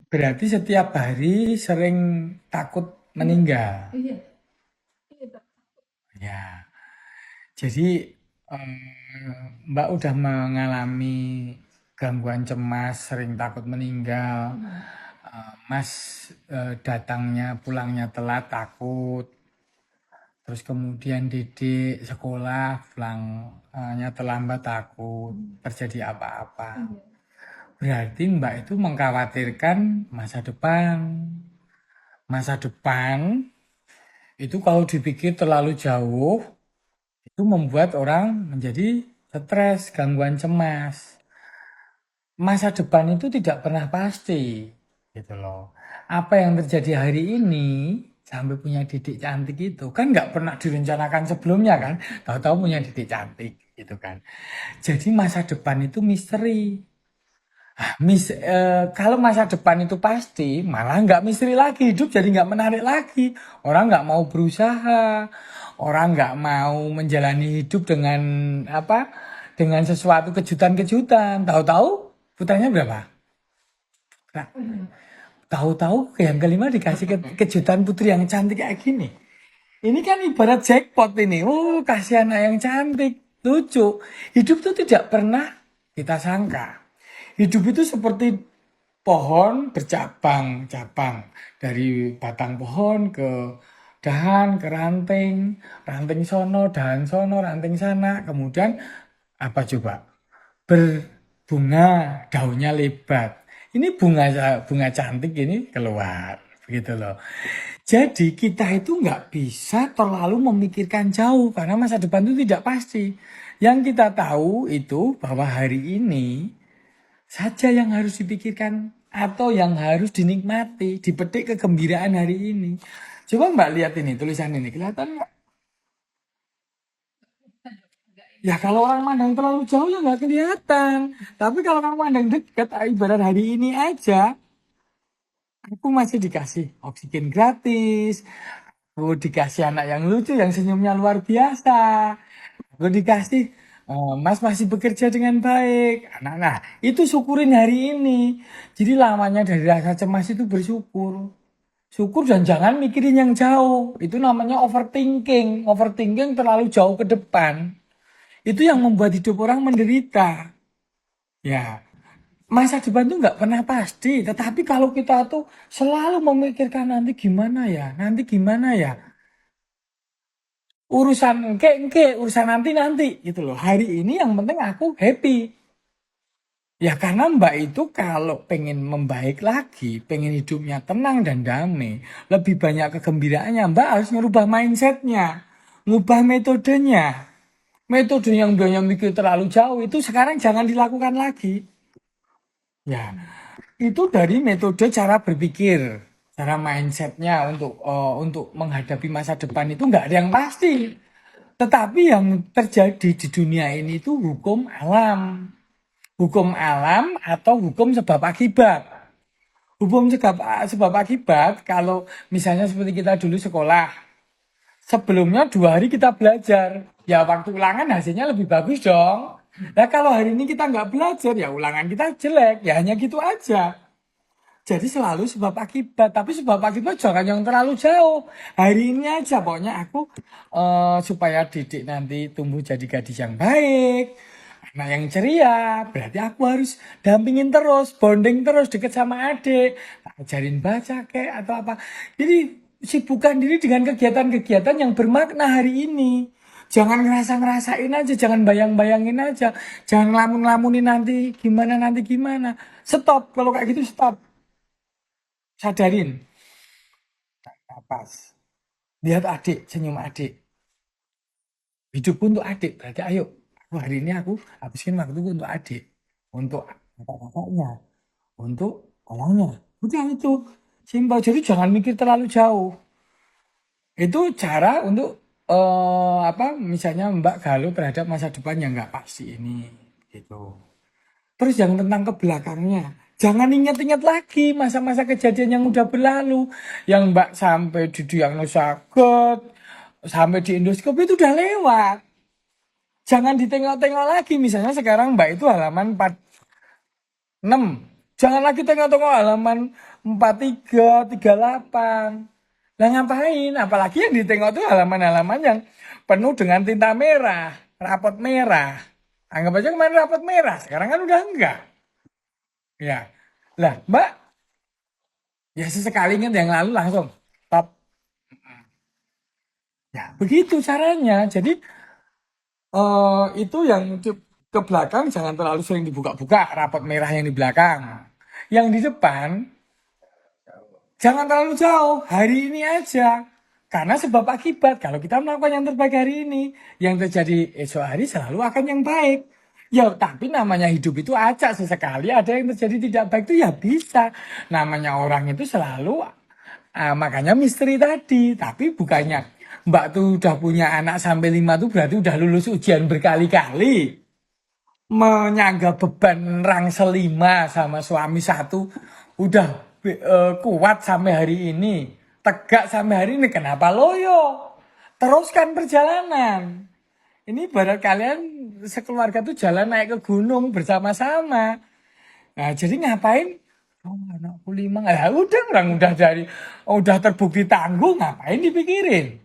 Berarti setiap hari sering takut meninggal. Iya, iya, Kak. Ya, jadi Mbak udah mengalami gangguan cemas, sering takut meninggal. Mm. Mas datangnya, pulangnya telat, takut. Terus kemudian didik sekolah, pulangnya terlambat, takut Mm. terjadi apa-apa. Iya. Berarti Mbak itu mengkhawatirkan masa depan. Masa depan itu kalau dipikir terlalu jauh, itu membuat orang menjadi stres, gangguan cemas. Masa depan itu tidak pernah pasti, gitu loh. Apa yang terjadi hari ini sampai punya didik cantik itu kan nggak pernah direncanakan sebelumnya kan, tahu-tahu punya didik cantik gitu kan. Jadi masa depan itu misteri. Kalau masa depan itu pasti, malah nggak misteri lagi, hidup jadi nggak menarik lagi. Orang nggak mau berusaha, orang nggak mau menjalani hidup dengan apa? Dengan sesuatu kejutan-kejutan. Tahu-tahu putanya berapa? Nah, Mm. tahu-tahu yang kelima dikasih kejutan putri yang cantik kayak gini. Ini kan ibarat jackpot ini. Oh, kasih anak yang cantik, lucu. Hidup tuh tidak pernah kita sangka. Hidup itu seperti pohon bercabang-cabang. Dari batang pohon ke dahan, ke ranting. Ranting sono, ranting sana. Kemudian apa coba? Berbunga, daunnya lebat. Ini bunga cantik ini keluar. Begitu loh. Jadi kita itu nggak bisa terlalu memikirkan jauh karena masa depan itu tidak pasti. Yang kita tahu itu bahwa hari ini saja yang harus dipikirkan atau yang harus dinikmati, dipetik kegembiraan hari ini. Coba Mbak lihat ini tulisan ini, kelihatan nggak? Ya kalau orang mandang terlalu jauh ya nggak kelihatan. Tapi kalau kamu mandang dekat, ibarat hari ini aja, aku masih dikasih oksigen gratis, aku dikasih anak yang lucu, yang senyumnya luar biasa. Aku dikasih, Mas masih bekerja dengan baik. Nah, itu syukurin hari ini. Jadi lamanya dari rasa cemas itu bersyukur. Syukur dan jangan mikirin yang jauh. Itu namanya overthinking. Overthinking terlalu jauh ke depan. Itu yang membuat hidup orang menderita. Ya, masa depan tuh nggak pernah pasti. Tetapi kalau kita tuh selalu memikirkan nanti gimana ya, nanti gimana ya, urusan urusan nanti gitu loh. Hari ini yang penting aku happy. Ya karena Mbak itu kalau pengen membaik lagi, pengen hidupnya tenang dan damai, lebih banyak kegembiraannya, Mbak harus ngerubah mindsetnya, ngubah metodenya. Metode yang banyak mikir terlalu jauh itu sekarang jangan dilakukan lagi. Ya, itu dari metode cara berpikir, cara mindsetnya untuk menghadapi masa depan itu nggak ada yang pasti. Tetapi yang terjadi di dunia ini itu hukum alam. Hukum alam atau hukum sebab akibat. Hukum sebab akibat kalau misalnya seperti kita dulu sekolah. Sebelumnya 2 hari kita belajar. Ya waktu ulangan hasilnya lebih bagus dong. Nah kalau hari ini kita nggak belajar ya ulangan kita jelek. Ya hanya gitu aja. Jadi selalu sebab akibat. Tapi sebab akibat jangan yang terlalu jauh. Hari ini aja pokoknya aku supaya didik nanti tumbuh jadi gadis yang baik. Anak yang ceria. Berarti aku harus dampingin terus. Bonding terus deket sama adik. Ajarin baca kek atau apa. Jadi sibukkan diri dengan kegiatan-kegiatan yang bermakna hari ini. Jangan ngerasa-ngerasain aja, jangan bayang-bayangin aja. Jangan ngelamun-ngelamunin nanti gimana. Stop, kalau kayak gitu stop. Sadarin, napas. Lihat adik, senyum adik. Hidupku untuk adik. Berarti ayo, hari ini aku habiskan waktuku untuk adik. Untuk kakak-kakaknya. Untuk orangnya. Udah itu. Simpel. Jadi jangan mikir terlalu jauh. Itu cara untuk apa misalnya Mbak galau terhadap masa depan yang nggak pasti ini. Gitu. Terus yang tentang ke belakangnya. Jangan ingat-ingat lagi masa-masa kejadian yang udah berlalu. Yang Mbak sampai di diagnosa GERD, sampai di endoskopi itu udah lewat. Jangan ditengok-tengok lagi. Misalnya sekarang Mbak itu halaman 46. Jangan lagi tengok-tengok halaman 43, 38. Lah ngapain? Apalagi yang ditengok tuh halaman-halaman yang penuh dengan tinta merah, rapot merah. Anggap aja kemarin rapot merah, sekarang kan udah enggak. Ya. Lah, Mbak, ya sesekali ingat yang lalu langsung stop. Ya, begitu caranya. Jadi itu yang ke belakang jangan terlalu sering dibuka-buka rapot merah yang di belakang. Yang di depan jangan terlalu jauh, hari ini aja. Karena sebab akibat, kalau kita melakukan yang terbaik hari ini, yang terjadi esok hari selalu akan yang baik. Ya, tapi namanya hidup itu acak, sesekali ada yang terjadi tidak baik itu ya bisa. Namanya orang itu selalu, makanya misteri tadi. Tapi bukannya Mbak tuh udah punya anak sampai 5 tuh berarti udah lulus ujian berkali-kali. Menyangga beban rangsel 5 sama suami satu udah kuat sampai hari ini, tegak sampai hari ini, kenapa loyo? Teruskan perjalanan. Ini ibarat kalian sekeluarga tuh jalan naik ke gunung bersama-sama. Nah, jadi ngapain? Oh, anakku 5. Ya udah, orang udah terbukti tangguh, ngapain dipikirin?